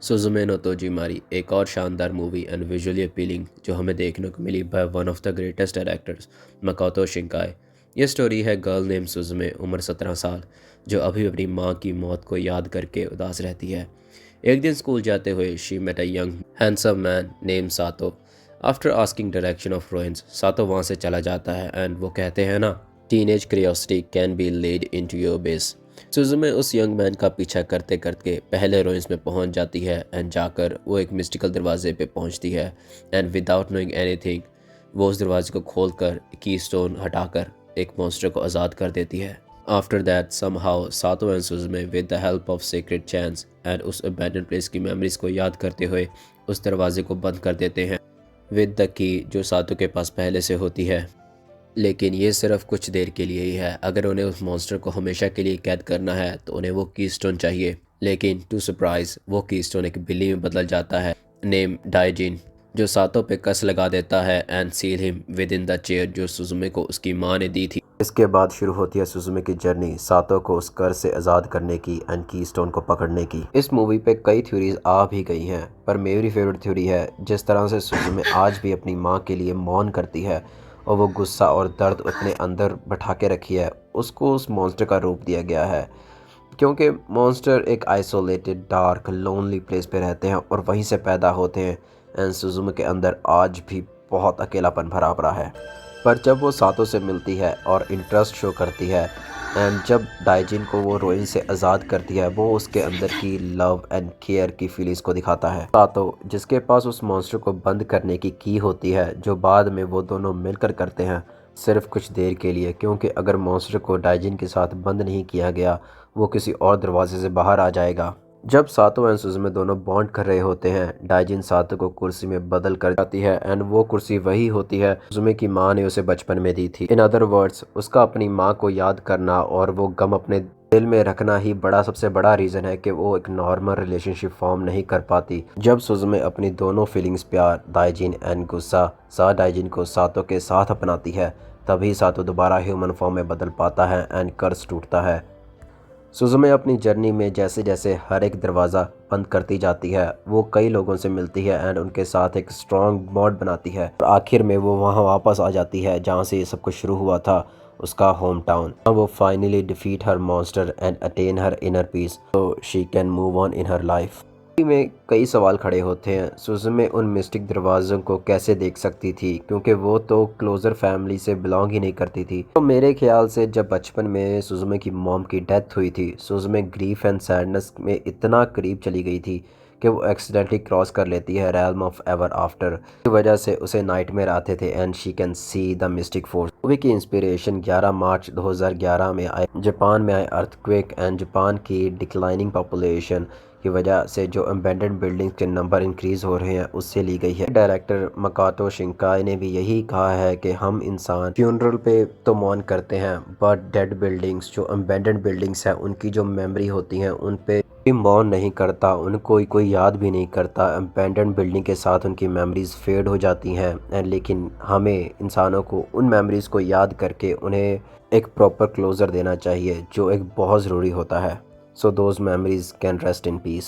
सुज़ुमे no तोजीमारी एक और शानदार मूवी एंड विजुअली अपीलिंग जो हमें देखने को मिली by one of the greatest directors Makoto Shinkai. ये स्टोरी है गर्ल नेम सुज़ुमे, उम्र 17 साल, जो अभी अपनी माँ की मौत को याद करके उदास रहती है। एक दिन स्कूल जाते हुए she met a young handsome man name Sato. After asking direction of ruins, Sato वहाँ से चला जाता है एंड वो कहते हैं ना, teenage curiosity can be led into your base. Suzume उस यंग मैन का पीछा करते करते पहले रोइंस में पहुंच जाती है एंड जाकर वो एक मिस्टिकल दरवाजे पे पहुंचती है एंड विदाउट नोइंग एनीथिंग वो उस दरवाजे को खोलकर की स्टोन हटाकर एक मॉन्स्टर को आज़ाद कर देती है। After that somehow Sato and Suzume with the help of secret chance and उस अबैंडन प्लेस की मेमोरीज को याद करते हुए उस दरवाजे को बंद कर देते हैं विद द की जो सातो के पास पहले से होती है। लेकिन ये सिर्फ कुछ देर के लिए ही है। अगर उन्हें उस मॉन्स्टर को हमेशा के लिए कैद करना है तो उन्हें वो कीस्टोन चाहिए। लेकिन टू सरप्राइज वो कीस्टोन एक बिल्ली में बदल जाता है नेम डाइजिन, जो सातों पे कस लगा देता है and seal him with in the chair जो सुजुमे को उसकी माँ ने दी थी। इसके बाद शुरू होती है सुजुमे की जर्नी सातो को उस कर्ज से आज़ाद करने की एंड कीस्टोन को पकड़ने की। इस मूवी पे कई थ्योरीज आ भी गई हैं, पर मेरी फेवरेट थ्योरी है जिस तरह से सुजुमे आज भी अपनी माँ के लिए मौन करती है और वो गुस्सा और दर्द अपने अंदर बैठा के रखी है, उसको उस मॉन्स्टर का रूप दिया गया है। क्योंकि मॉन्स्टर एक आइसोलेटेड डार्क लोनली प्लेस पे रहते हैं और वहीं से पैदा होते हैं एंड सुजुमे के अंदर आज भी बहुत अकेलापन भरा पड़ा है। पर जब वो सातों से मिलती है और इंटरेस्ट शो करती है एंड जब डाइजिन को वो रोइन से आज़ाद करती है, वो उसके अंदर की लव एंड केयर की फीलिंग्स को दिखाता है। सातो जिसके पास उस मॉन्स्टर को बंद करने की होती है, जो बाद में वो दोनों मिलकर करते हैं सिर्फ कुछ देर के लिए, क्योंकि अगर मॉन्स्टर को डाइजिन के साथ बंद नहीं किया गया वो किसी और दरवाजे से बाहर आ जाएगा। जब सातो एंड सुजुमे दोनों बॉन्ड कर रहे होते हैं, डाइजिन सातो को कुर्सी में बदल कर जाती है एंड वो कुर्सी वही होती है सुजुमे की माँ ने उसे बचपन में दी थी। इन अदर वर्ड्स, उसका अपनी माँ को याद करना और वो गम अपने दिल में रखना ही सबसे बड़ा रीज़न है कि वो एक नॉर्मल रिलेशनशिप फॉर्म नहीं कर पाती। जब सुजुमे अपनी दोनों फीलिंग्स प्यार डाइजिन एंड गुस्सा सा डाइजिन को सातो के साथ अपनाती है, तभी सातो दोबारा ह्यूमन फॉर्म में बदल पाता है एंड कर्ज टूटता है। सुजुमे अपनी जर्नी में जैसे जैसे हर एक दरवाज़ा बंद करती जाती है, वो कई लोगों से मिलती है एंड उनके साथ एक स्ट्रॉन्ग बॉन्ड बनाती है और आखिर में वो वहाँ वापस आ जाती है जहाँ से ये सब कुछ शुरू हुआ था, उसका होम टाउन। वो finally defeat her monster and attain her inner peace so she can move on in her life. में कई सवाल खड़े होते हैं, सुजुमे उन मिस्टिक दरवाज़ों को कैसे देख सकती थी, क्योंकि वो तो क्लोज़र फैमिली से बिलोंग ही नहीं करती थी। तो मेरे ख्याल से जब बचपन में सुजुमे की मॉम की डेथ हुई थी, सुजुमे ग्रीफ एंड सैडनेस में इतना करीब चली गई थी कि वो एक्सीडेंटली क्रॉस कर लेती है रेल्म ऑफ एवर आफ्टर की वजह से उसे नाइटमेयर आते थे and she can see the Mystic Force. Movie की इंस्पिरेशन 11 मार्च 2011 में आए जापान में आए अर्थक्वेक एंड जापान की डिक्लाइनिंग पॉपुलेशन की वजह से जो अबैंडन्ड बिल्डिंग्स के नंबर इंक्रीज हो रहे हैं उससे ली गई है। डायरेक्टर मकोतो शिंकाई ने भी यही कहा है कि हम इंसान फ्यूनरल पे तो मौन करते हैं, बट डेड बिल्डिंग्स जो अबैंडन्ड बिल्डिंग्स हैं उनकी जो मेमोरी होती हैं उन पे मौन नहीं करता, उनको कोई याद भी नहीं करता। अबैंडन्ड बिल्डिंग के साथ उनकी मेमोरीज फेड हो जाती हैं, लेकिन हमें इंसानों को उन मेमोरीज को याद करके उन्हें एक प्रॉपर क्लोजर देना चाहिए, जो एक बहुत ज़रूरी होता है। So those memories can rest in peace.